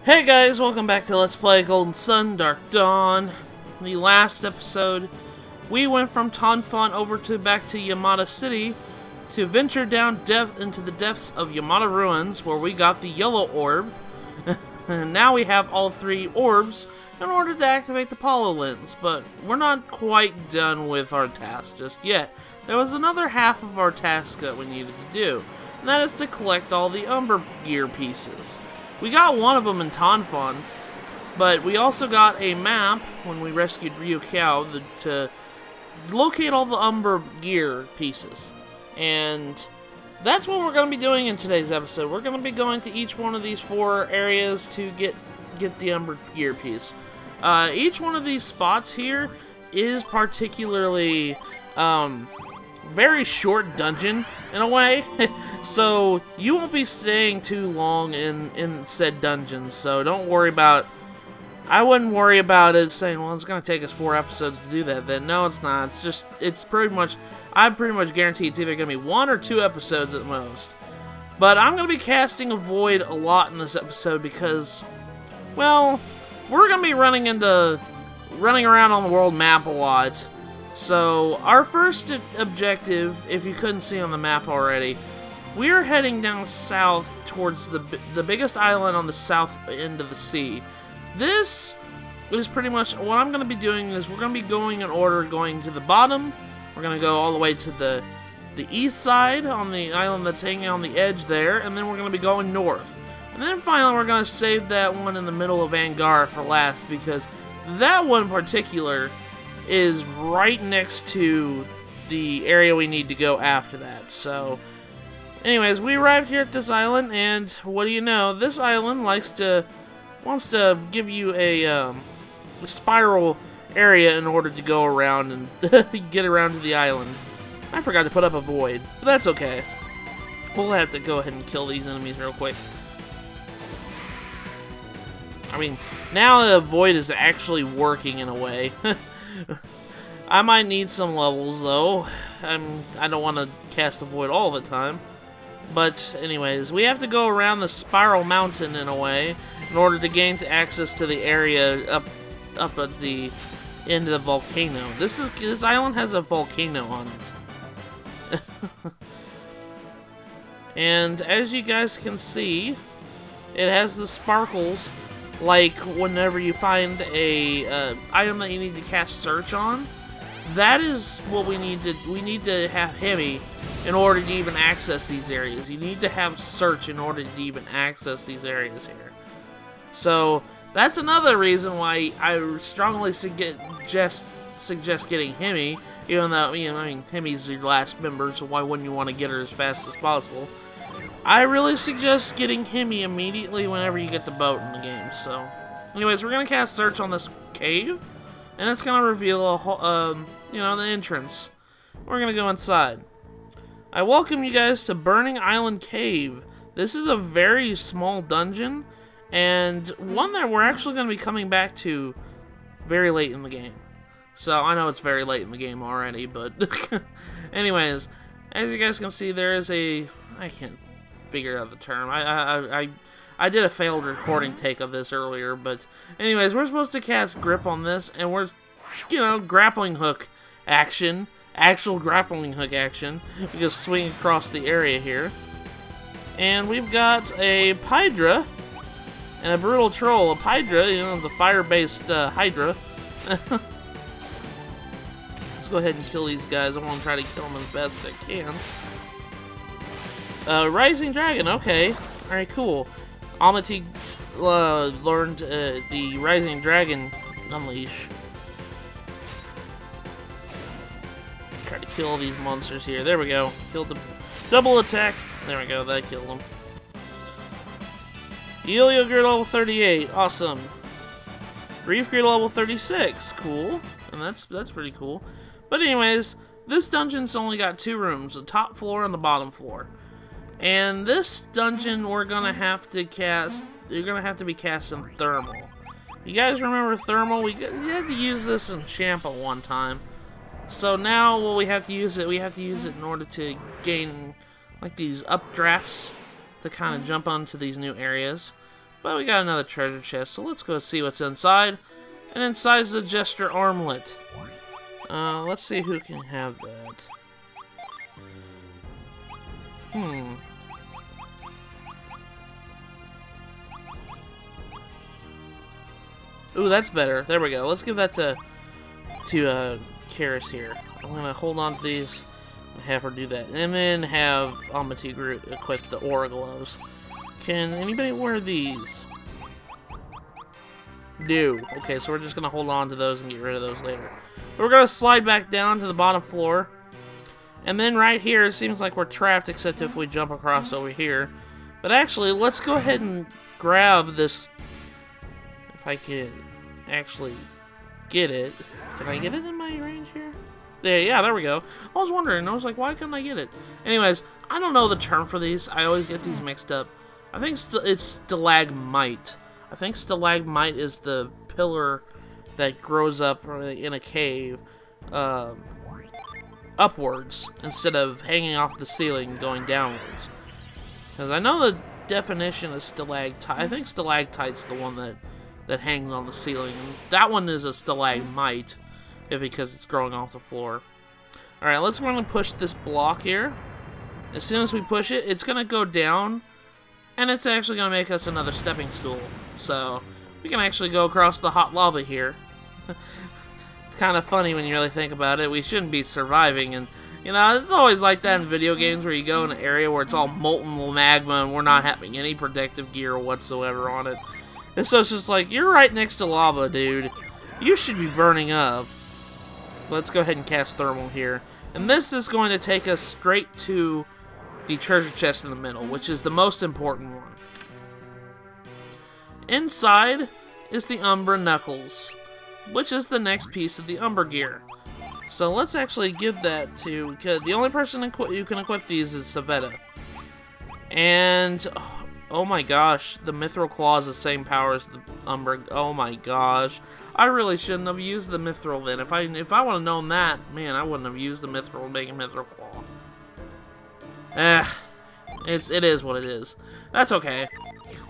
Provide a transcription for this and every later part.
Hey guys, welcome back to Let's Play Golden Sun Dark Dawn. In the last episode, we went from Tonfont over to back to Yamata City to venture down into the depths of Yamata Ruins, where we got the yellow orb. And now we have all three orbs in order to activate the HoloLens, but we're not quite done with our task just yet. There was another half of our task that we needed to do, and that is to collect all the Umbra Gear pieces. We got one of them in Tonfont, but we also got a map when we rescued Ryu Kiao to locate all the Umbra Gear pieces. And that's what we're going to be doing in today's episode. We're going to be going to each one of these four areas to get the Umbra Gear piece. Each one of these spots here is particularly very short dungeon in a way, so you won't be staying too long in said dungeons, so don't worry about, I wouldn't worry about it saying, well, it's going to take us 4 episodes to do that. Then no, it's not. It's just, it's pretty much, I pretty much guarantee it's either going to be 1 or 2 episodes at most. But I'm going to be casting a void a lot in this episode because, well, we're going to be running around on the world map a lot. So, our first objective, if you couldn't see on the map already, we're heading down south towards the biggest island on the south end of the sea. This is pretty much what I'm going to be doing. Is we're going to be going in order, going to the bottom. We're going to go all the way to the east side on the island that's hanging on the edge there, and then we're going to be going north. And then finally we're going to save that one in the middle of Angara for last, because that one in particular is right next to the area we need to go after that. So, anyways, we arrived here at this island, and what do you know? This island wants to give you a spiral area in order to go around and get around to the island. I forgot to put up a void, but that's okay. We'll have to go ahead and kill these enemies real quick. I mean, now the void is actually working in a way. I might need some levels though. I don't want to cast a void all the time. But anyways, we have to go around the spiral mountain in a way in order to gain access to the area up at the end of the volcano. This island has a volcano on it. And as you guys can see, it has the sparkles like whenever you find a item that you need to cast search on. That is what we need to have heavy in order to even access these areas. You need to have search in order to even access these areas here. So that's another reason why I strongly suggest getting Hemi, even though, you know, I mean, Hemi's your last member, so why wouldn't you want to get her as fast as possible? I really suggest getting Hemi immediately whenever you get the boat in the game. So, anyways, we're gonna cast search on this cave, and it's gonna reveal a whole, you know, the entrance. We're gonna go inside. I welcome you guys to Burning Island Cave. This is a very small dungeon, and one that we're actually gonna be coming back to very late in the game. So I know it's very late in the game already, but anyways, as you guys can see, there is a, I can't figure out the term. I did a failed recording take of this earlier, but anyways, we're supposed to cast grip on this, and we're, you know, grappling hook action, actual grappling hook action. We just swing across the area here, and we've got a Hydra and a brutal troll. A Hydra, you know, is a fire-based Hydra. Let's go ahead and kill these guys. I want to try to kill them as best as I can. Rising Dragon, okay. Alright, cool. Amity learned the Rising Dragon Unleash. Try to kill these monsters here. There we go. Killed the double attack. There we go, that killed them. Elio Gear level 38, awesome. Reef Gear level 36, cool. And that's pretty cool. But anyways, this dungeon's only got 2 rooms, the top floor and the bottom floor. And this dungeon we're gonna have to cast, you're gonna have to be casting Thermal. You guys remember Thermal? We had to use this in Champa one time. So now what we have to use it in order to gain like these updrafts to kind of jump onto these new areas. But we got another treasure chest, so let's go see what's inside. And inside's the Jester Armlet. Let's see who can have that. Ooh, that's better. There we go. Let's give that to Karis here. I'm gonna hold on to these and have her do that. And then have Amity equip the Aura Gloves. Can anybody wear these? No. Okay, so we're just gonna hold on to those and get rid of those later. We're gonna slide back down to the bottom floor. And then right here, it seems like we're trapped, except if we jump across over here. But actually, let's go ahead and grab this. If I can actually get it. Can I get it in my range here? Yeah, there we go. I was wondering. I was like, why couldn't I get it? Anyways, I don't know the term for these. I always get these mixed up. I think it's stalagmite. I think stalagmite is the pillar that grows up in a cave. Upwards instead of hanging off the ceiling going downwards. Because I know the definition of stalactite. I think stalactite's the one that hangs on the ceiling. That one is a stalagmite, because it's growing off the floor. Alright, let's go and push this block here. As soon as we push it, it's going to go down, and it's actually going to make us another stepping stool. So, we can actually go across the hot lava here. It's kind of funny when you really think about it. We shouldn't be surviving, and you know, it's always like that in video games where you go in an area where it's all molten magma and we're not having any protective gear whatsoever on it. And so it's just like, you're right next to lava, dude. You should be burning up. Let's go ahead and cast thermal here. And this is going to take us straight to the treasure chest in the middle, which is the most important one. Inside is the Umbra Knuckles, which is the next piece of the Umbra Gear. So let's actually give that to, because the only person who can equip these is Savetta. And, oh my gosh, the Mithril Claw is the same power as the Umbra. Oh my gosh. I really shouldn't have used the Mithril then. If I would have known that, man, I wouldn't have used the Mithril and making Mithril Claw. It is what it is. That's okay.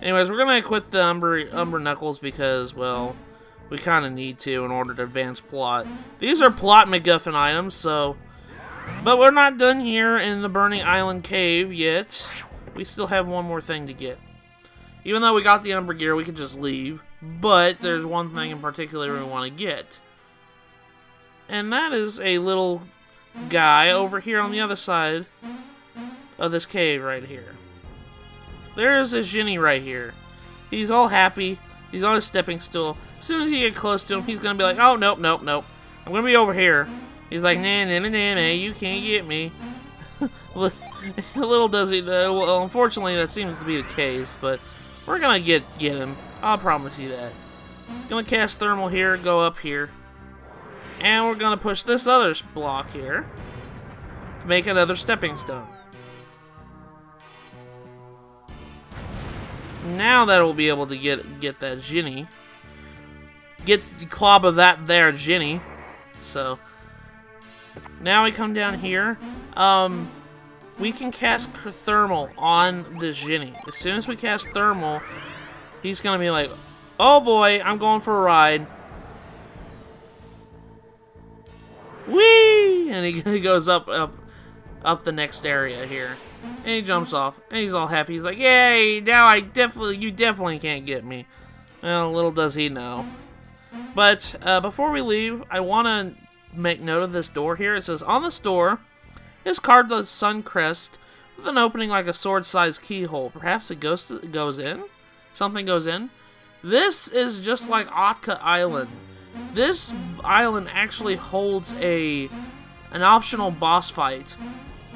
Anyways, we're going to equip the Umbra Knuckles because, well, we kind of need to in order to advance plot. These are plot MacGuffin items, so... But we're not done here in the Burning Island Cave yet. We still have one more thing to get. Even though we got the Umbra Gear, we could just leave. But there's one thing in particular we want to get. And that is a little guy over here on the other side of this cave right here. There's a Ginny right here. He's all happy. He's on his stepping stool. As soon as you get close to him, he's going to be like, oh, nope, nope, nope. I'm going to be over here. He's like, nah, nah, nah, nah, nah, you can't get me. Little does he know. Well, unfortunately, that seems to be the case, but we're going to get him. I'll promise you that. Going to cast thermal here, go up here. And we're going to push this other block here to make another stepping stone. Now that we'll be able to get that Ginny. Get the clob of that there Ginny. So now we come down here. We can cast thermal on this Ginny. As soon as we cast thermal, he's gonna be like, oh boy, I'm going for a ride. Whee! And he goes up the next area here. And he jumps off, and he's all happy. He's like, yay, now you definitely can't get me. Well, little does he know. But, before we leave, I want to make note of this door here. It says, on this door is carved the sun crest with an opening like a sword-sized keyhole. Perhaps it goes in? Something goes in? This is just like Otka Island. This island actually holds an optional boss fight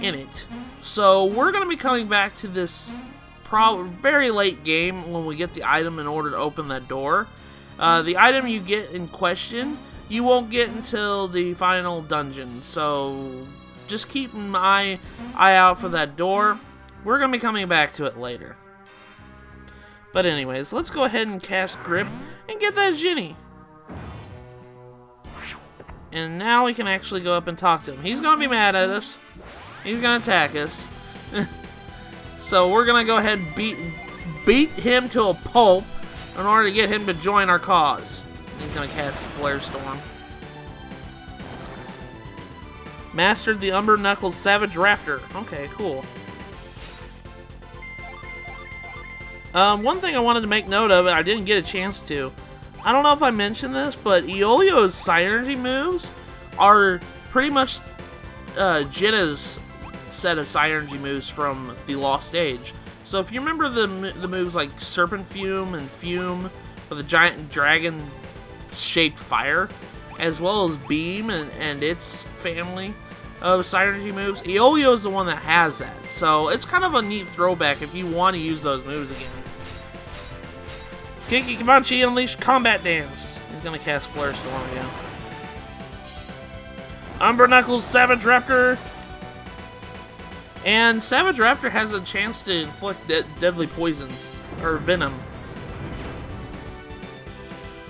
in it. So we're going to be coming back to this very late game when we get the item in order to open that door. The item you get in question, you won't get until the final dungeon. So just keep an eye out for that door. We're going to be coming back to it later. But anyways, let's go ahead and cast Grip and get that Ginny. And now we can actually go up and talk to him. He's going to be mad at us. He's going to attack us. So we're going to go ahead and beat him to a pulp in order to get him to join our cause. He's gonna cast Flare Storm. Mastered the Umbra Knuckles Savage Raptor. Okay, cool. One thing I wanted to make note of, I didn't get a chance to. I don't know if I mentioned this, but Aeolio's Psy-Energy moves are pretty much Jenna's set of Psy-Energy moves from the Lost Age. So if you remember the moves like Serpent Fume and Fume for the giant dragon-shaped fire, as well as Beam and its family of Psy-Energy moves, Aeolio is the one that has that. So it's kind of a neat throwback if you want to use those moves again. Kinky Comanche Unleash Combat Dance. He's going to cast Flare Storm again. Umbra Knuckles Savage Raptor. And Savage Raptor has a chance to inflict deadly poison, or venom.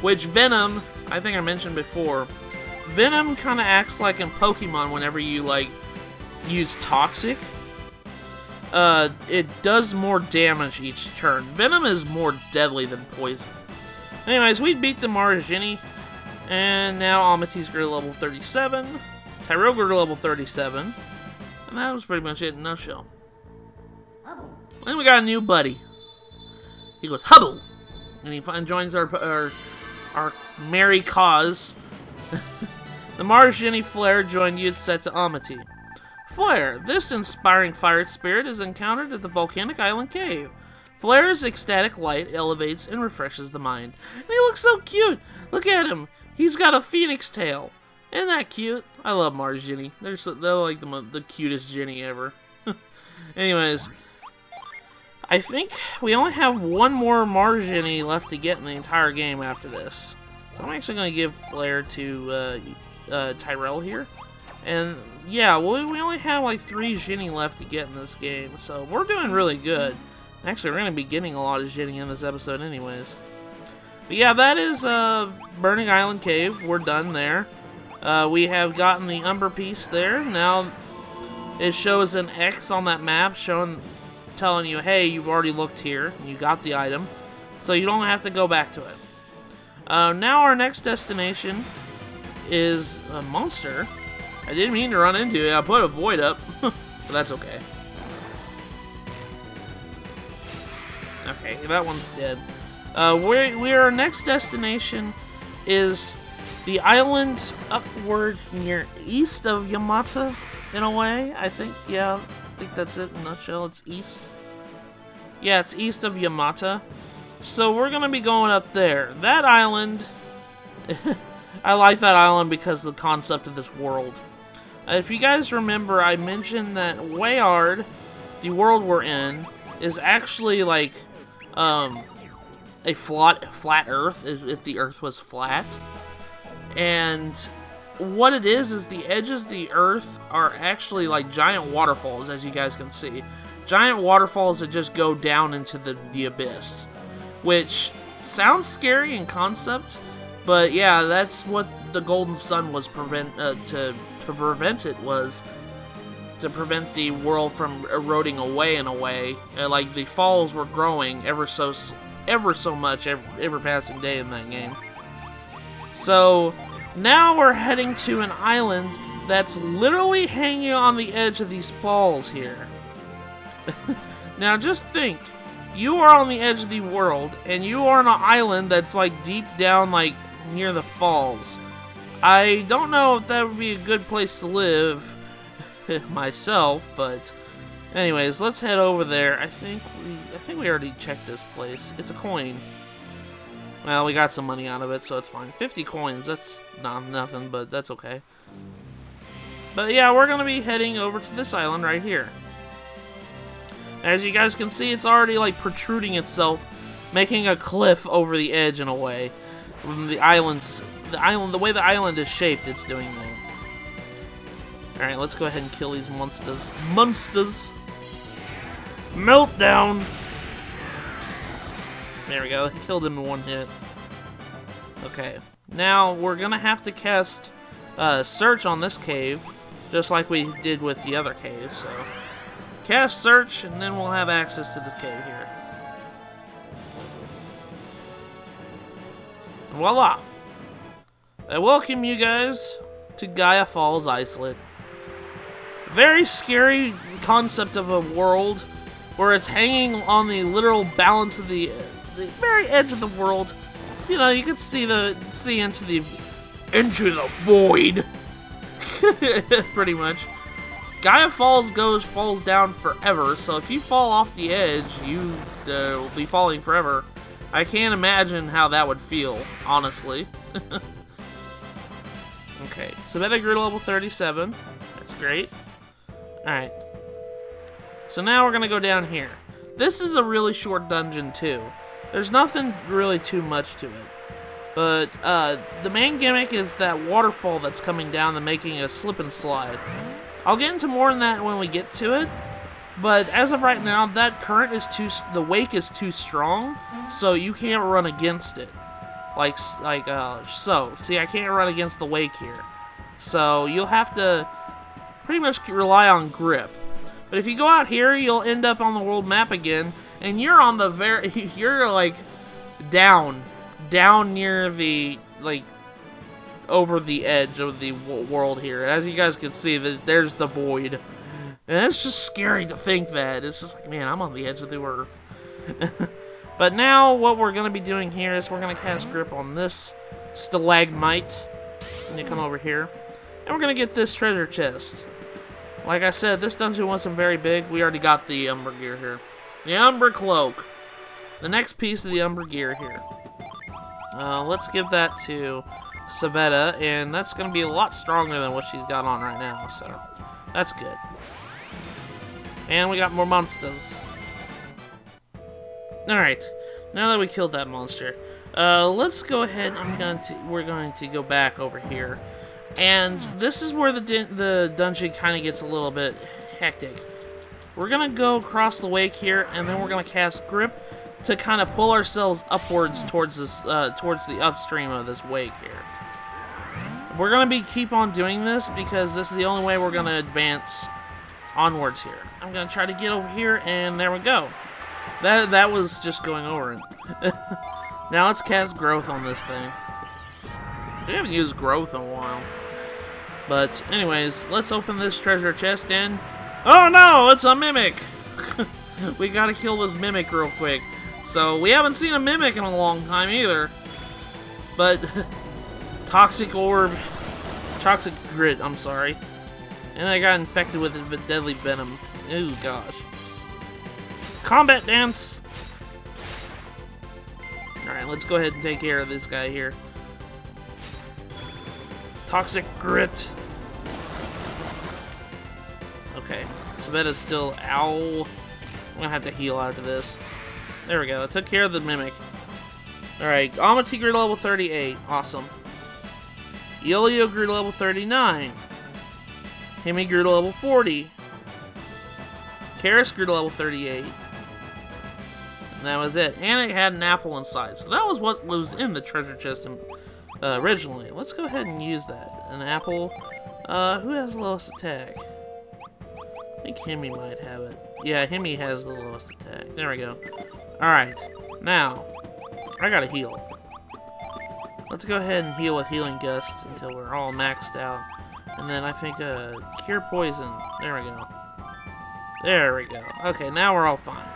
Which Venom, I think I mentioned before, Venom kind of acts like in Pokemon whenever you, like, use Toxic. It does more damage each turn. Venom is more deadly than Poison. Anyways, we beat the Marigini, and now Amity's grew to level 37, Tyrell grew to level 37, and that was pretty much it in a nutshell. Then we got a new buddy. He goes, Hubble! And he joins our merry cause. The Marigini Flare joined youth set to Amity. Flare, this inspiring fire spirit is encountered at the volcanic island cave. Flare's ecstatic light elevates and refreshes the mind. And he looks so cute! Look at him! He's got a phoenix tail. Isn't that cute? I love Marigini. They're like the cutest Ginny ever. Anyways, I think we only have one more Marigini left to get in the entire game after this. So I'm actually going to give Flare to Tyrell here. And yeah, well, we only have like 3 Ginny left to get in this game, so we're doing really good. Actually, we're going to be getting a lot of Ginny in this episode anyways. But yeah, that is Burning Island Cave. We're done there. We have gotten the Umbra piece there. Now it shows an X on that map telling you, hey, you've already looked here, and you got the item. So you don't have to go back to it. Now our next destination is a monster. I didn't mean to run into it. I put a void up, but that's okay. Okay, that one's dead. Our next destination is the island upwards near east of Yamata, in a way. I think that's it in a nutshell. It's east. Yeah, it's east of Yamata. So we're gonna be going up there. That island, I like that island because of the concept of this world. If you guys remember, I mentioned that Wayard, the world we're in, is actually like a flat Earth, if the Earth was flat. And what it is the edges of the Earth are actually like giant waterfalls, as you guys can see. Giant waterfalls that just go down into the abyss. Which sounds scary in concept, but yeah, that's what the Golden Sun was to prevent it, was to prevent the world from eroding away in a way. Like the falls were growing ever so much every passing day in that game. So now we're heading to an island that's literally hanging on the edge of these falls here. Now just think, you are on the edge of the world, and you are on an island that's like deep down, like near the falls. I don't know if that would be a good place to live myself, but anyways, let's head over there. I think we already checked this place. It's a coin. Well, we got some money out of it, so it's fine. 50 coins, that's not nothing, but that's okay. But yeah, we're gonna be heading over to this island right here. As you guys can see, it's already like protruding itself, making a cliff over the edge in a way. From the way the island is shaped, it's doing that. Alright, let's go ahead and kill these monsters. Monsters! Meltdown! There we go, killed him in one hit. Okay, now we're gonna have to cast search on this cave, just like we did with the other cave, so... Cast search, and then we'll have access to this cave here. Voila! I welcome you guys to Gaia Falls Isolate. Very scary concept of a world where it's hanging on the literal balance of the very edge of the world. You know, you can see into the void. Pretty much. Gaia Falls falls down forever, so if you fall off the edge, you will be falling forever. I can't imagine how that would feel, honestly. Okay, Sabetta grew to level 37. That's great. Alright. So now we're gonna go down here. This is a really short dungeon, too. There's nothing really too much to it. But, the main gimmick is that waterfall that's coming down and making a slip and slide. I'll get into more on that when we get to it. But as of right now, that current is the wake is too strong, so you can't run against it. See, I can't run against the wake here. So you'll have to pretty much rely on grip. But if you go out here, you'll end up on the world map again, and you're on the you're like down near the over the edge of the world here. As you guys can see, there's the void. And it's just scary to think that. It's just like, man, I'm on the edge of the earth. But now, what we're going to be doing here is we're going to cast grip on this stalagmite. And you come over here. And we're going to get this treasure chest. Like I said, this dungeon wasn't very big. We already got the Umbra Gear here. The Umbra Cloak. The next piece of the Umbra Gear here. Let's give that to Sabetta, and that's going to be a lot stronger than what she's got on right now, so that's good. And we got more monsters. Alright, now that we killed that monster, let's go ahead, we're going to go back over here. And this is where the dungeon kind of gets a little bit hectic. We're going to go across the wake here, and then we're going to cast grip to kind of pull ourselves upwards towards this, towards the upstream of this wake here. We're going to keep on doing this because this is the only way we're going to advance onwards here. I'm going to try to get over here, and there we go. That was just going over it. Now let's cast growth on this thing. We haven't used growth in a while. But anyways, let's open this treasure chest and... Oh no, it's a mimic! We gotta kill this mimic real quick. So, we haven't seen a mimic in a long time either. But, toxic grit, I'm sorry. And I got infected with deadly venom. Ooh, gosh. Combat dance! Alright, let's go ahead and take care of this guy here. Toxic grit. Okay, Sabetta's still... Ow. I'm gonna have to heal out of this. There we go. I took care of the mimic. Alright, Amati grew to level 38. Awesome. Yolio grew to level 39. Himi grew to level 40. Karis grew to level 38. And that was it. And it had an apple inside. So that was what was in the treasure chest originally. Let's go ahead and use that. An apple. Who has the lowest attack? I think Himi might have it. Yeah, Himi has the lowest attack. There we go. Alright. Now, I gotta heal. Let's go ahead and heal with Healing Gust until we're all maxed out. And then I think, Cure Poison. There we go. There we go. Okay, now we're all fine.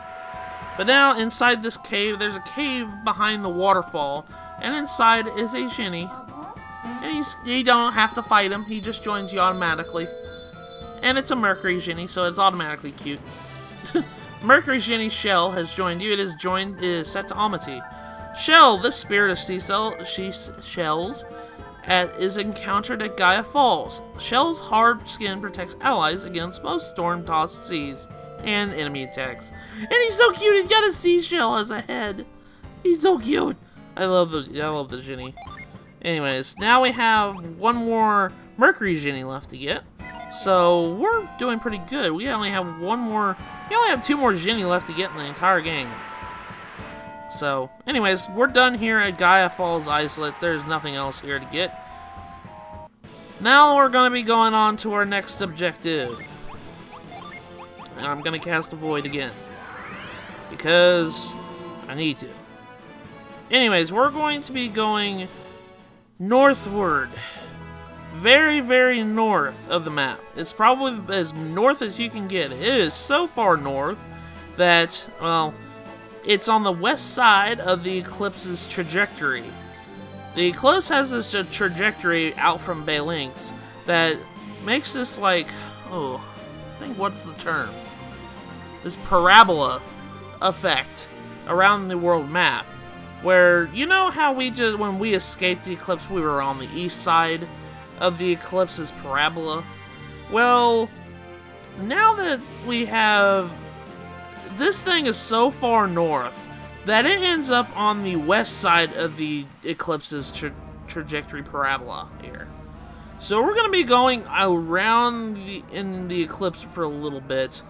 But now, inside this cave, there's a cave behind the waterfall. And inside is a Shinny. And you don't have to fight him. He just joins you automatically. And it's a Mercury Shinny, so it's automatically cute. Mercury Shinny's shell has joined you. It is set to Amati. Shell, this spirit of shells, is encountered at Gaia Falls. Shell's hard skin protects allies against most storm-tossed seas and enemy attacks. And he's so cute. He's got a seashell as a head. He's so cute. I love the Shinny. Anyways, now we have one more Mercury Shinny left to get. So we're doing pretty good. We only have two more Shinny left to get in the entire game. So, anyways, we're done here at Gaia Falls Isolate. There's nothing else here to get. Now we're going to be going on to our next objective. And I'm going to cast a Void again. Because I need to. Anyways, we're going to be going northward. Very, very north of the map. It's probably as north as you can get. It is so far north that, well, it's on the west side of the eclipse's trajectory. The eclipse has this trajectory out from Balinx that makes this like, oh, I think what's the term? This parabola effect around the world map. Where, you know how we just, when we escaped the eclipse, we were on the east side of the eclipse's parabola? Well, now that we have, this thing is so far north that it ends up on the west side of the eclipse's trajectory parabola here. So we're going to be going around in the eclipse for a little bit,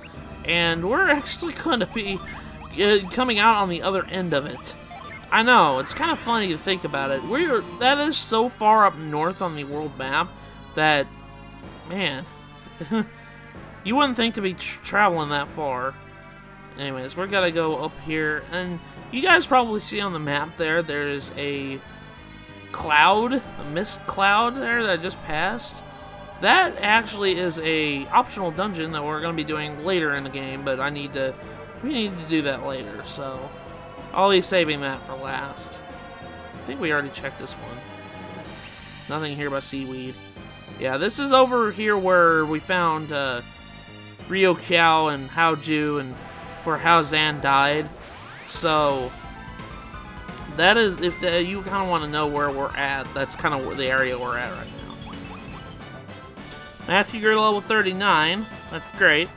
and we're actually going to be coming out on the other end of it. I know, it's kind of funny to think about it. That is so far up north on the world map that, man, you wouldn't think to be traveling that far. Anyways, we're gonna go up here, and you guys probably see on the map there's a cloud, a mist cloud there that I just passed. That actually is a optional dungeon that we're gonna be doing later in the game, but we need to do that later, so I'll be saving that for last. I think we already checked this one. Nothing here but seaweed. Yeah, this is over here where we found Ryo Kiao and Haoju, and where Hao Zan died. So that is, if you kind of want to know where we're at, that's kind of the area we're at right now. Matthew, you're level 39. That's great.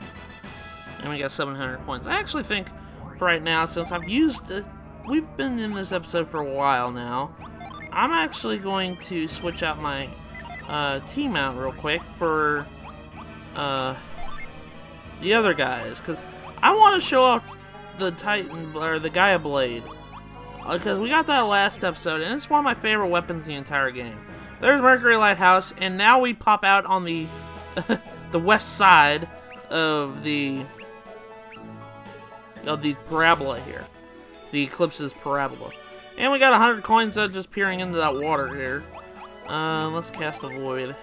And we got 700 coins. I actually think, for right now, since I've used it, we've been in this episode for a while now, I'm actually going to switch out my team out real quick for the other guys, because I want to show off the Titan, or the Gaia Blade, because we got that last episode, and it's one of my favorite weapons in the entire game. There's Mercury Lighthouse, and now we pop out on the the west side of the parabola here. The eclipse's parabola. And we got 100 coins just peering into that water here. Let's cast a void.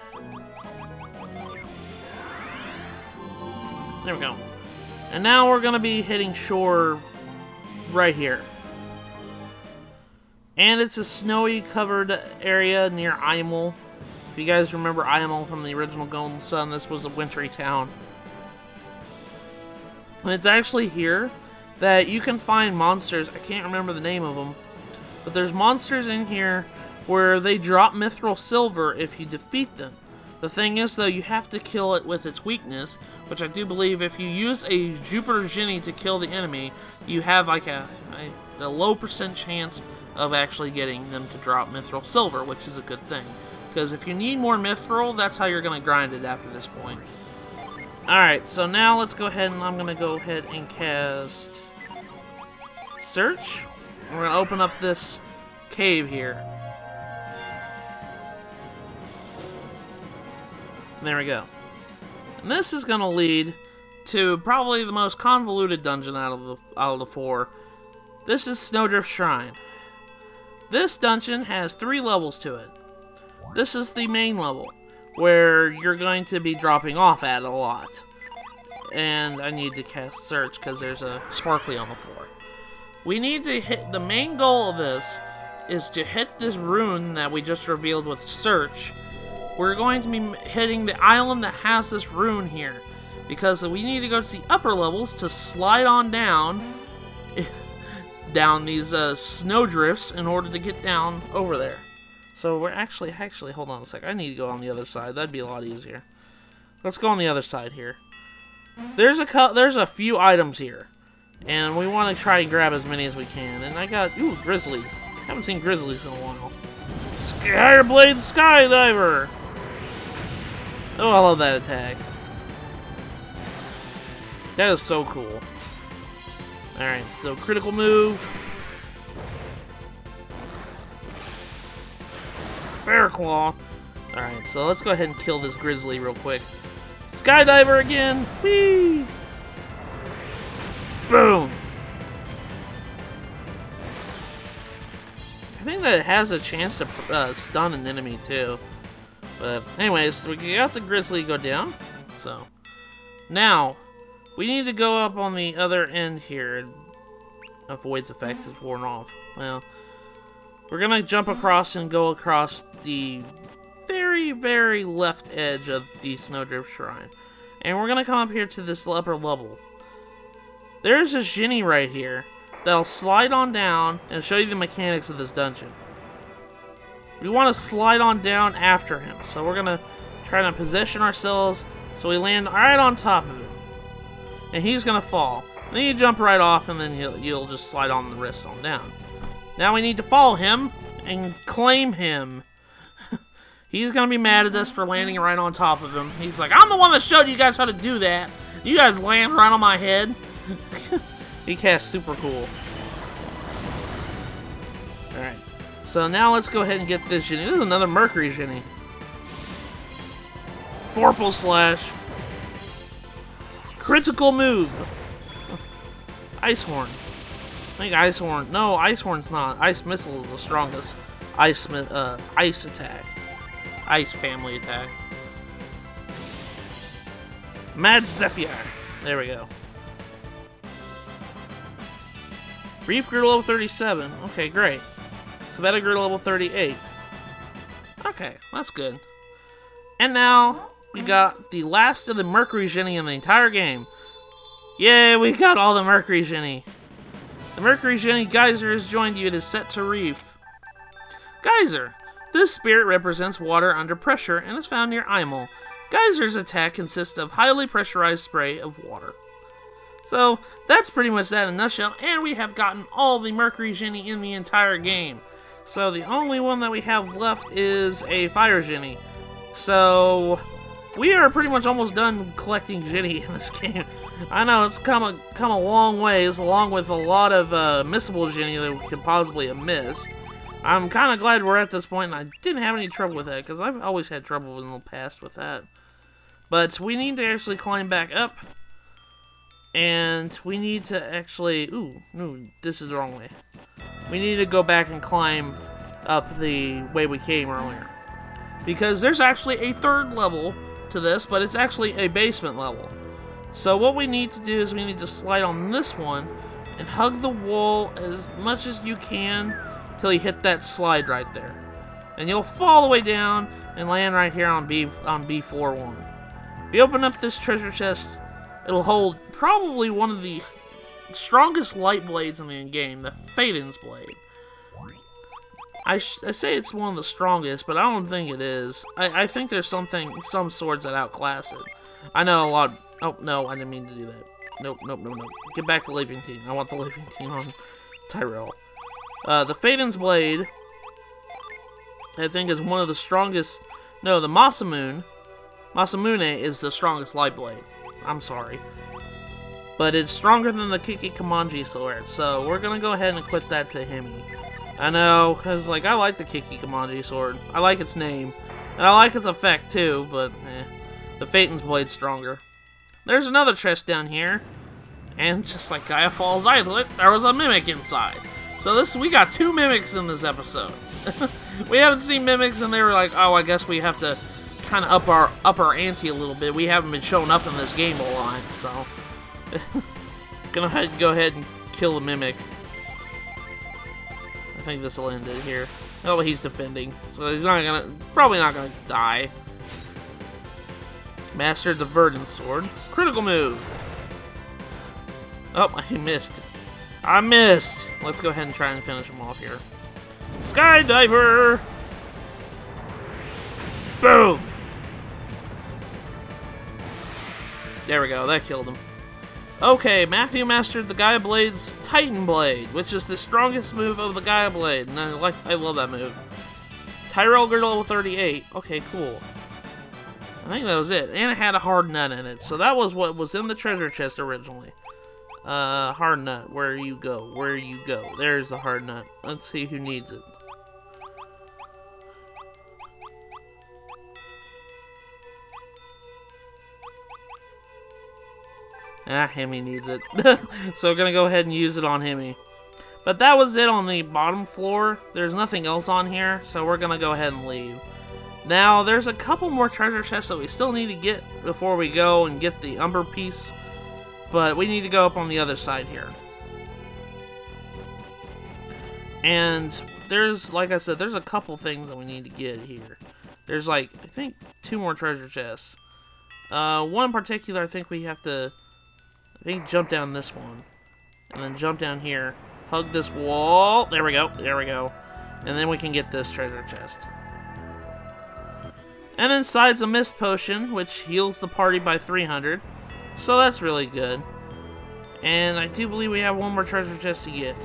There we go. And now we're going to be hitting shore right here. And it's a snowy covered area near Imel. If you guys remember Imel from the original Golden Sun, this was a wintry town. And it's actually here that you can find monsters. I can't remember the name of them, but there's monsters in here where they drop mithril silver if you defeat them. The thing is, though, you have to kill it with its weakness, which I do believe if you use a Jupiter Genie to kill the enemy, you have like a low % chance of actually getting them to drop mithril silver, which is a good thing. Because if you need more mithril, that's how you're going to grind it after this point. Alright, so now let's go ahead, and I'm going to go ahead and cast Search. We're going to open up this cave here. There we go. And this is going to lead to probably the most convoluted dungeon out of the four. This is Snowdrift Shrine. This dungeon has 3 levels to it. This is the main level, where you're going to be dropping off at a lot. And I need to cast Search because there's a sparkly on the floor. We need to hit, the main goal of this is to hit this rune that we just revealed with Search. We're going to be hitting the island that has this rune here, because we need to go to the upper levels to slide on down these snowdrifts in order to get down over there. So we're actually, hold on a sec. I need to go on the other side. That'd be a lot easier. Let's go on the other side here. There's a few items here, and we want to try and grab as many as we can. And I got, ooh, grizzlies. Haven't seen grizzlies in a while. Skyblade Skydiver. Oh, I love that attack. That is so cool. Alright, so critical move. Bear Claw. Alright, so let's go ahead and kill this grizzly real quick. Skydiver again! Whee! Boom! that it has a chance to stun an enemy too. But anyways, we got the Grizzly go down. So now we need to go up on the other end here. Avoid's effect is worn off. Well, we're gonna jump across and go across the very, very left edge of the Snowdrift Shrine. And we're gonna come up here to this upper level. There's a genie right here that'll slide on down and show you the mechanics of this dungeon. We want to slide on down after him, so we're gonna try to position ourselves so we land right on top of him. And he's gonna fall. Then you jump right off, and then you'll just slide on the wrist on down. Now we need to follow him and claim him. He's gonna be mad at us for landing right on top of him. He's like, I'm the one that showed you guys how to do that. You guys land right on my head. He casts super cool. Alright. So now let's go ahead and get this genie. This is another Mercury genie. Vorpal Slash. Critical move. Ice Horn. I think Ice Horn. No, Ice Horn's not. Ice Missile is the strongest ice attack. Ice family attack. Mad Zephyr. There we go. Reef grew to level 37. Okay, great. Sveta grew to level 38. Okay, that's good. And now, we got the last of the Mercury Genie in the entire game. Yay, we got all the Mercury Genie. The Mercury Genie Geyser has joined you. It is set to Reef. Geyser. This spirit represents water under pressure and is found near Imel. Geyser's attack consists of highly pressurized spray of water. So, that's pretty much that in a nutshell, and we have gotten all the Mercury Genie in the entire game. So, the only one that we have left is a Fire Genie. So, we are pretty much almost done collecting Genie in this game. I know, it's come a long ways, along with a lot of missable Genie that we could possibly have missed. I'm kind of glad we're at this point, and I didn't have any trouble with that, because I've always had trouble in the past with that. But we need to actually climb back up, and we need to actually... Ooh, this is the wrong way. We need to go back and climb up the way we came earlier. Because there's actually a third level to this, but it's actually a basement level. So what we need to do is we need to slide on this one, and hug the wall as much as you can until you hit that slide right there. And you'll fall all the way down and land right here on B41. If you open up this treasure chest, it'll hold probably one of the strongest light blades in the game, the Faden's blade. I say it's one of the strongest, but I don't think it is. I think there's some swords that outclass it. I know a lot... Oh, no, I didn't mean to do that. Nope. Get back to Leaping I want the Leaping on Tyrell. The Faden's blade, I think, is one of the strongest... No, the Masamune is the strongest light blade. I'm sorry. But it's stronger than the Kikikomanji sword, so we're gonna go ahead and equip that to Himi. I know, because, like, I like the Kikikomanji sword. I like its name. And I like its effect, too, but, the Phaeton's blade's stronger. There's another chest down here. And just like Gaia Falls Islet, there was a mimic inside. So we got 2 mimics in this episode. We haven't seen mimics, and they were like, oh, I guess we have to kind of up our ante a little bit. We haven't been showing up in this game a lot, so gonna go ahead and kill the mimic. I think this will end it here. Oh, he's defending, so he's probably not gonna die. Mastered the Verdant Sword. Critical move. Oh, I missed. I missed. Let's go ahead and try and finish him off here. Skydiver. Boom. There we go. That killed him. Okay, Matthew mastered the Gaia Blade's Titan Blade, which is the strongest move of the Gaia Blade, and I love that move. Tyrell grew to level 38. Okay, cool. I think that was it. And it had a hard nut in it, so that was what was in the treasure chest originally. Hard nut. Where you go? Where you go? There's the hard nut. Let's see who needs it. Hemi needs it. So we're gonna go ahead and use it on Hemi. But that was it on the bottom floor. There's nothing else on here, so we're gonna go ahead and leave. Now, there's a couple more treasure chests that we still need to get before we go and get the Umbra piece. But we need to go up on the other side here. And there's, like I said, there's a couple things that we need to get here. There's like, I think, 2 more treasure chests. One in particular, I think we have to, jump down this one. And then jump down here. Hug this wall. There we go. There we go. And then we can get this treasure chest. And inside's a mist potion, which heals the party by 300. So that's really good. And I do believe we have one more treasure chest to get.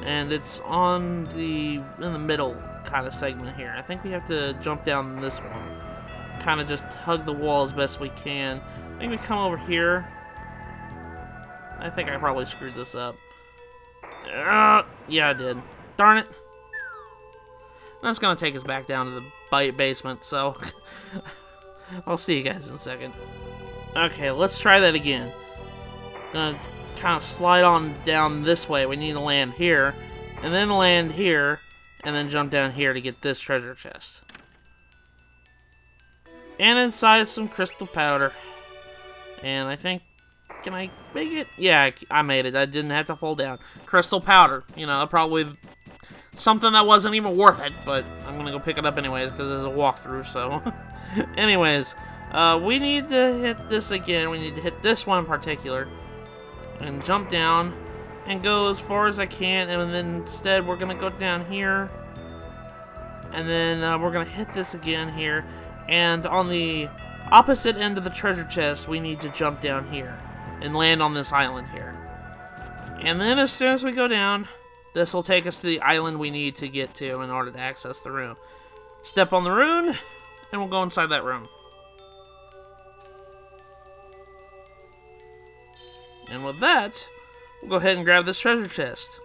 And it's in the middle kind of segment here. I think we have to jump down this one. Kind of just hug the wall as best we can. I think we come over here. I think I probably screwed this up. Yeah, I did. Darn it. That's going to take us back down to the basement, so I'll see you guys in a second. Okay, let's try that again. Gonna kind of slide on down this way. We need to land here, and then land here, and then jump down here to get this treasure chest. And inside some crystal powder. And I think, can I make it? Yeah, I made it. I didn't have to fall down. Crystal powder. You know, probably something that wasn't even worth it, but I'm gonna go pick it up anyways because there's a walkthrough, so. Anyways, we need to hit this again. We need to hit this one in particular. And jump down and go as far as I can, and then instead we're gonna go down here. And then we're gonna hit this again here. And on the opposite end of the treasure chest, we need to jump down here and land on this island here. And then as soon as we go down, this will take us to the island we need to get to in order to access the room. Step on the rune, and we'll go inside that room. And with that, we'll go ahead and grab this treasure chest.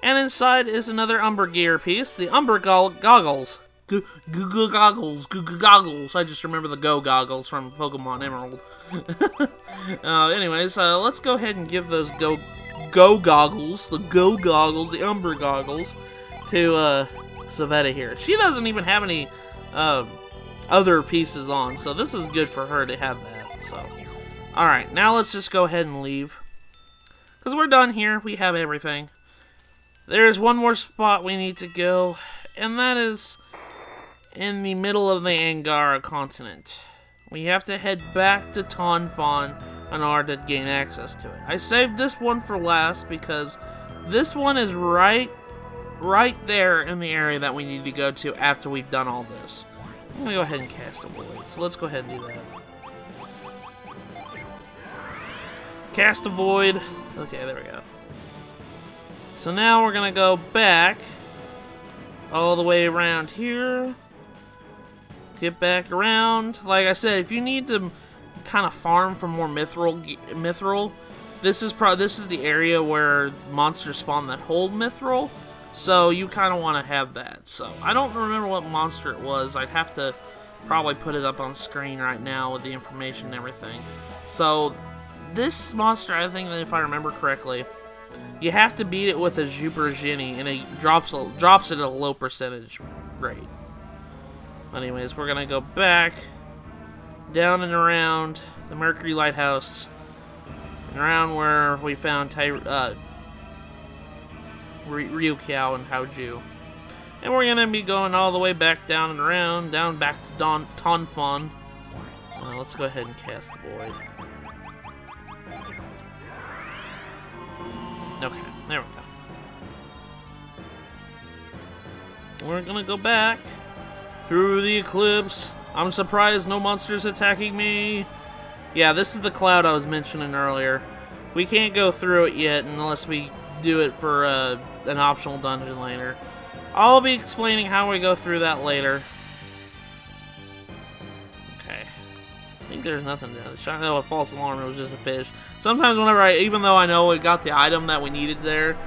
And inside is another Umbra Gear piece, the Umbra Goggles. Goggles. I just remember the Go Goggles from Pokemon Emerald. Anyways, let's go ahead and give those Go Goggles, the Umbra Goggles, to Savetta here. She doesn't even have any other pieces on, so this is good for her to have that. So, alright, now let's just go ahead and leave. Because we're done here. We have everything. There's one more spot we need to go, and that is in the middle of the Angara continent. We have to head back to Tonfon in order to gain access to it. I saved this one for last because this one is right there in the area that we need to go to after we've done all this. I'm going to go ahead and cast a void, so let's go ahead and do that. Cast a void. Okay, there we go. So now we're going to go back all the way around here. Get back around. Like I said, if you need to kind of farm for more mithril, this is the area where monsters spawn that hold mithril. So you kind of want to have that. So I don't remember what monster it was. I'd have to probably put it up on screen right now with the information and everything. So this monster, I think that if I remember correctly, you have to beat it with a Umbra Gear, and it drops it at a low percentage rate. Anyways, we're gonna go back down and around the Mercury Lighthouse and around where we found Ryukiao and Haoju. And we're gonna be going all the way back down and around, down back to Tonfon. Let's go ahead and cast Void. Okay, there we go. We're gonna go back through the eclipse. I'm surprised no monsters attacking me. Yeah, this is the cloud I was mentioning earlier. We can't go through it yet unless we do it for an optional dungeon later. I'll be explaining how we go through that later. Okay. I think there's nothing there. I know a false alarm, it was just a fish. Sometimes whenever even though I know we got the item that we needed there,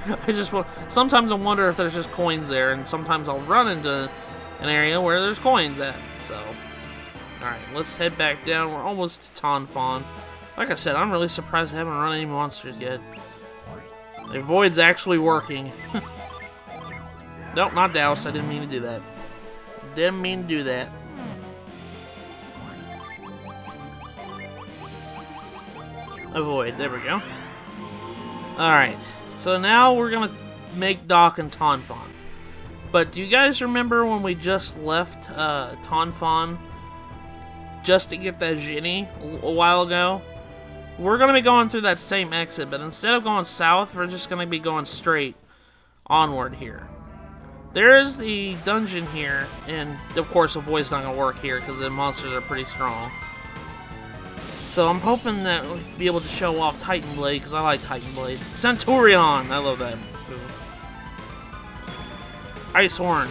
sometimes I wonder if there's just coins there, and sometimes I'll run into an area where there's coins at. So, alright, let's head back down. We're almost to Tonfon. Like I said, I'm really surprised I haven't run any monsters yet. The void's actually working. Nope, not douse. I didn't mean to do that. Didn't mean to do that. Avoid. There we go. Alright. So now we're gonna make Doc and Tonfon. But do you guys remember when we just left Tonfon just to get that Genie a while ago? We're gonna be going through that same exit, but instead of going south, we're just gonna be going straight onward here. There is the dungeon here, and of course the void's not gonna work here because the monsters are pretty strong. So I'm hoping that we'll be able to show off Titan Blade, because I like Titan Blade. Centurion! I love that. Ice Horn.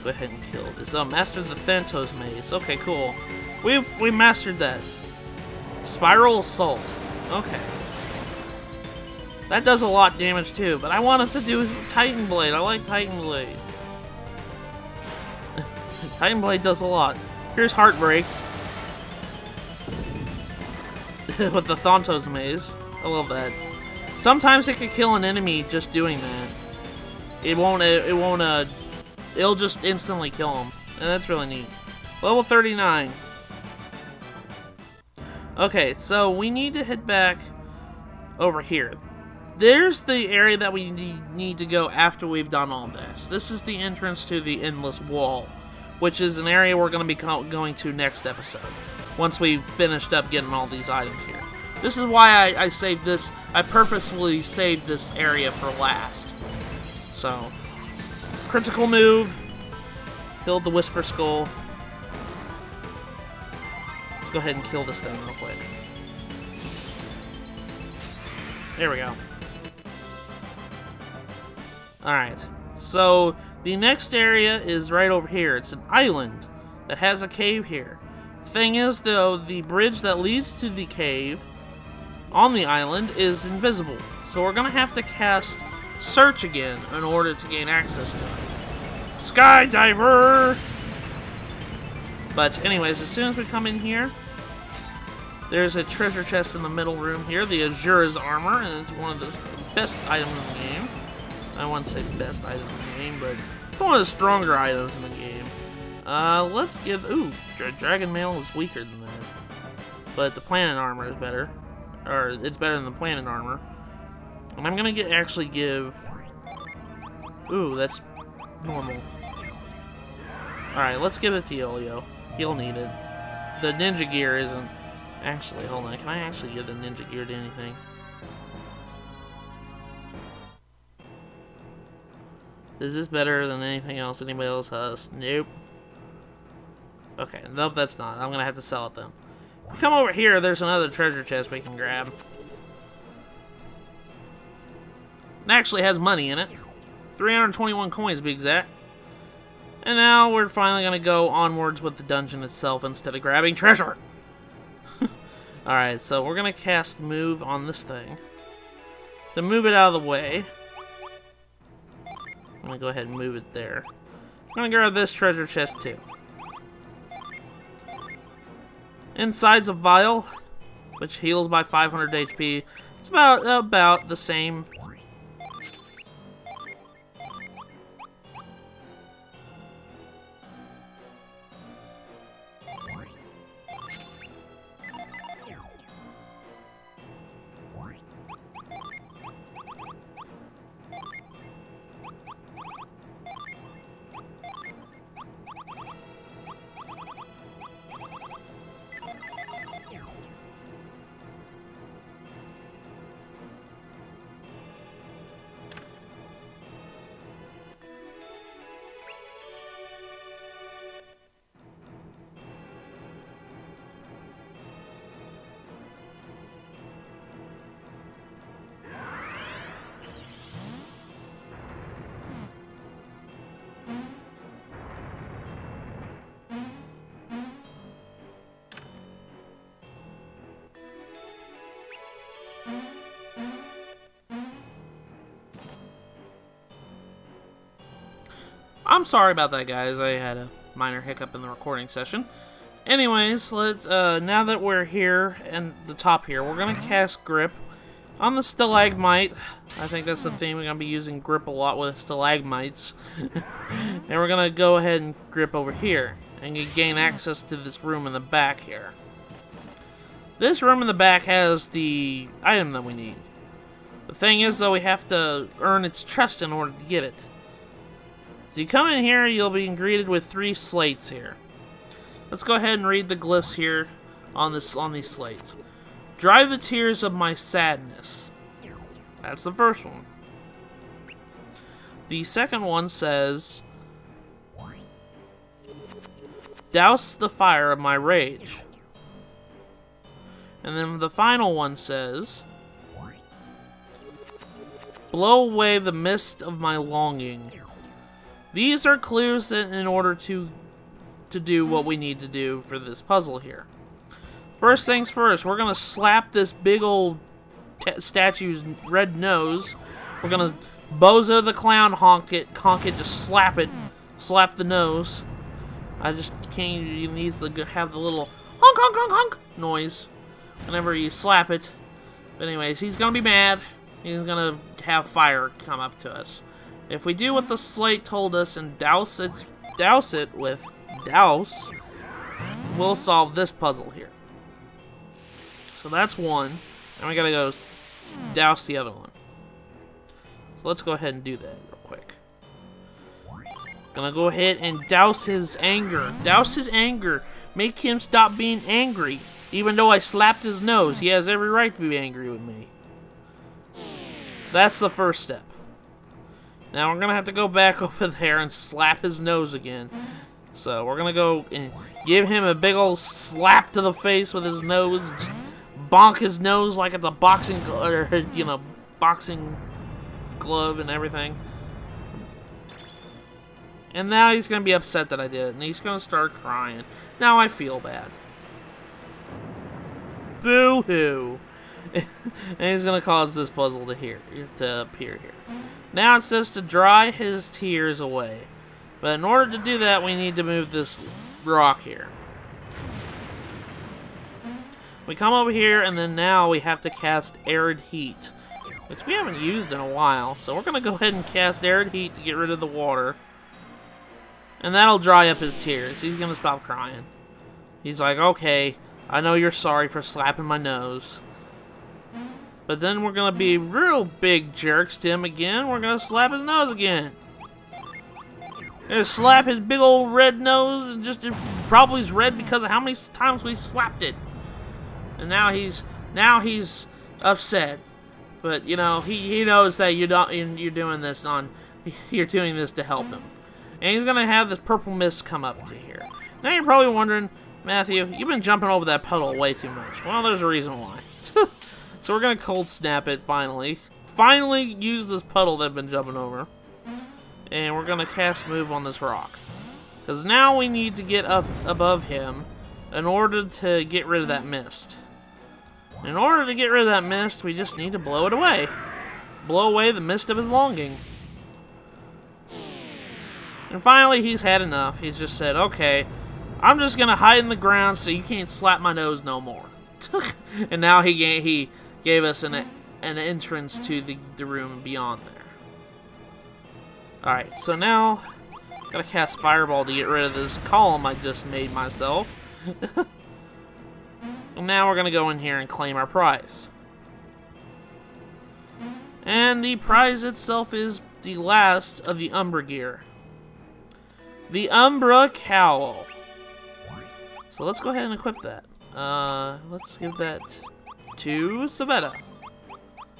Go ahead and kill this. Oh, mastered the Phantos Maze. Okay, cool. We mastered that. Spiral Assault. Okay. That does a lot of damage too, but I want it to do Titan Blade. I like Titan Blade. Titan Blade does a lot. Here's Heartbreak. With the Thontos Maze. I love that. Sometimes it can kill an enemy just doing that. It'll just instantly kill him. And that's really neat. Level 39. Okay, so we need to head back over here. There's the area that we need to go after we've done all this. This is the entrance to the Endless Wall, which is an area we're going to be going to next episode, once we've finished up getting all these items here. This is why I saved this. I purposefully saved this area for last. So, critical move. Killed the Whisper Skull. Let's go ahead and kill this thing real quick. There we go. Alright, so the next area is right over here. It's an island that has a cave here. Thing is, though, the bridge that leads to the cave on the island is invisible. So we're going to have to cast Search again in order to gain access to it. Skydiver! But anyways, as soon as we come in here, there's a treasure chest in the middle room here, the Azura's Armor, and it's one of the best items in the game. I wouldn't say best item in the game, but it's one of the stronger items in the game. Let's give... Ooh, Dragon Mail is weaker than that. But the Planet Armor is better. Or, it's better than the Planet Armor. And I'm gonna actually give... Ooh, that's normal. Alright, let's give it to Yolio. He'll need it. The Ninja Gear isn't... Actually, hold on. Can I actually give the Ninja Gear to anything? Is this better than anything else anybody else has? Nope. Okay, nope, that's not. I'm gonna have to sell it then. If we come over here, there's another treasure chest we can grab. It actually has money in it. 321 coins to be exact. And now we're finally gonna go onwards with the dungeon itself instead of grabbing treasure. Alright, so we're gonna cast Move on this thing. To move it out of the way. I'm gonna go ahead and move it there. I'm gonna grab this treasure chest too. Inside's a vial, which heals by 500 HP. It's about the same. I'm sorry about that, guys. I had a minor hiccup in the recording session. Anyways, let's, now that we're here and the top here, we're gonna cast grip on the stalagmite. I think that's the theme. We're gonna be using grip a lot with stalagmites. And we're gonna go ahead and grip over here, and you gain access to this room in the back here. This room in the back has the item that we need. The thing is, though, we have to earn its trust in order to get it. So you come in here, you'll be greeted with 3 slates here. Let's go ahead and read the glyphs here on these slates. Dry the tears of my sadness. That's the first one. The second one says, douse the fire of my rage. And then the final one says, blow away the mist of my longing. These are clues that in order to do what we need to do for this puzzle here. First things first, we're gonna slap this big old statue's red nose. We're gonna Bozo the Clown honk it, just slap it, slap the nose. I just can't. He needs to have the little honk honk honk honk noise whenever you slap it. But anyways, he's gonna be mad. He's gonna have fire come up to us. If we do what the slate told us and douse it with douse, we'll solve this puzzle here. So that's one, and we gotta go douse the other one. So let's go ahead and do that real quick. Gonna go ahead and douse his anger. Douse his anger. Make him stop being angry. Even though I slapped his nose, he has every right to be angry with me. That's the first step. Now we're gonna have to go back over there and slap his nose again. So we're gonna go and give him a big old slap to the face with his nose. Just bonk his nose like it's a boxing, boxing glove and everything. And now he's gonna be upset that I did it, and he's gonna start crying. Now I feel bad. Boo-hoo. And he's gonna cause this puzzle to appear here. Now it says to dry his tears away. But in order to do that, we need to move this rock here. We come over here, and then now we have to cast Arid Heat, which we haven't used in a while. So we're going to go ahead and cast Arid Heat to get rid of the water. And that'll dry up his tears. He's going to stop crying. He's like, okay, I know you're sorry for slapping my nose. But then we're going to be real big jerks to him again. We're going to slap his nose again. Gonna slap his big old red nose, and just probably is red because of how many times we slapped it. And now he's upset, but you know he knows that you're doing this to help him, and he's gonna have this purple mist come up to here. Now you're probably wondering, Matthew, you've been jumping over that puddle way too much. Well, there's a reason why. So we're gonna cold snap it finally. Finally use this puddle that I've been jumping over. And we're going to cast move on this rock. Because now we need to get up above him in order to get rid of that mist. In order to get rid of that mist, we just need to blow it away. Blow away the mist of his longing. And finally, he's had enough. He's just said, okay, I'm just going to hide in the ground so you can't slap my nose no more. And now he gave us an entrance to the room beyond there. Alright, so now, gotta cast Fireball to get rid of this column I just made myself. And now we're gonna go in here and claim our prize. And the prize itself is the last of the Umbra Gear. The Umbra Cowl. So let's go ahead and equip that. Let's give that to Savetta.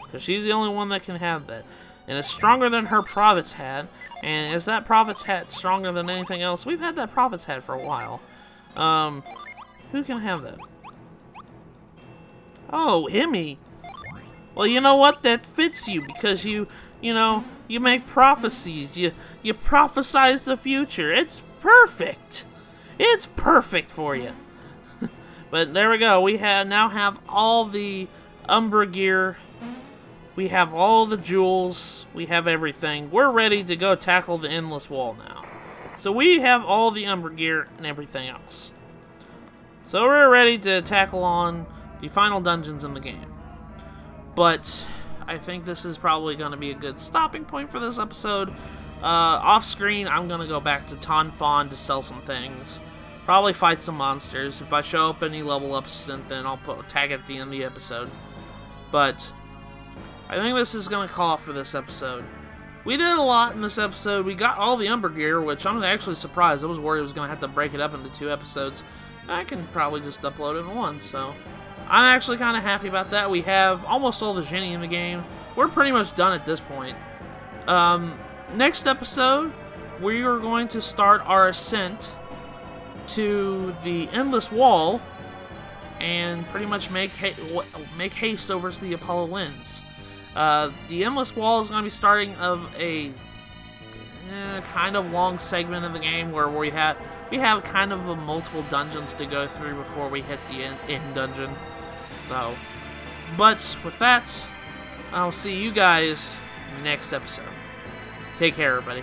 Because she's the only one that can have that. And it's stronger than her Prophet's Hat. And is that Prophet's Hat stronger than anything else? We've had that Prophet's Hat for a while. Who can have that? Oh, Himmy. Well, you know what? That fits you because you make prophecies. You prophesize the future. It's perfect. It's perfect for you. But there we go. We now have all the Umbra Gear. We have all the jewels. We have everything. We're ready to go tackle the Endless Wall now. So we have all the Umbra Gear and everything else. So we're ready to tackle on the final dungeons in the game. But I think this is probably going to be a good stopping point for this episode. Off screen, I'm going to go back to Tonfon to sell some things. Probably fight some monsters. If I show up any level ups, then I'll put a tag at the end of the episode. But I think this is going to call off for this episode. We did a lot in this episode. We got all the Umbra Gear, which I'm actually surprised. I was worried I was going to have to break it up into 2 episodes. I can probably just upload it in one, so I'm actually kind of happy about that. We have almost all the Genie in the game. We're pretty much done at this point. Next episode, we are going to start our ascent to the Endless Wall and pretty much make haste over to the Apollo Lens. The Endless Wall is going to be starting of a kind of long segment of the game where we have kind of multiple dungeons to go through before we hit the end dungeon. So, but with that, I'll see you guys in the next episode. Take care, everybody.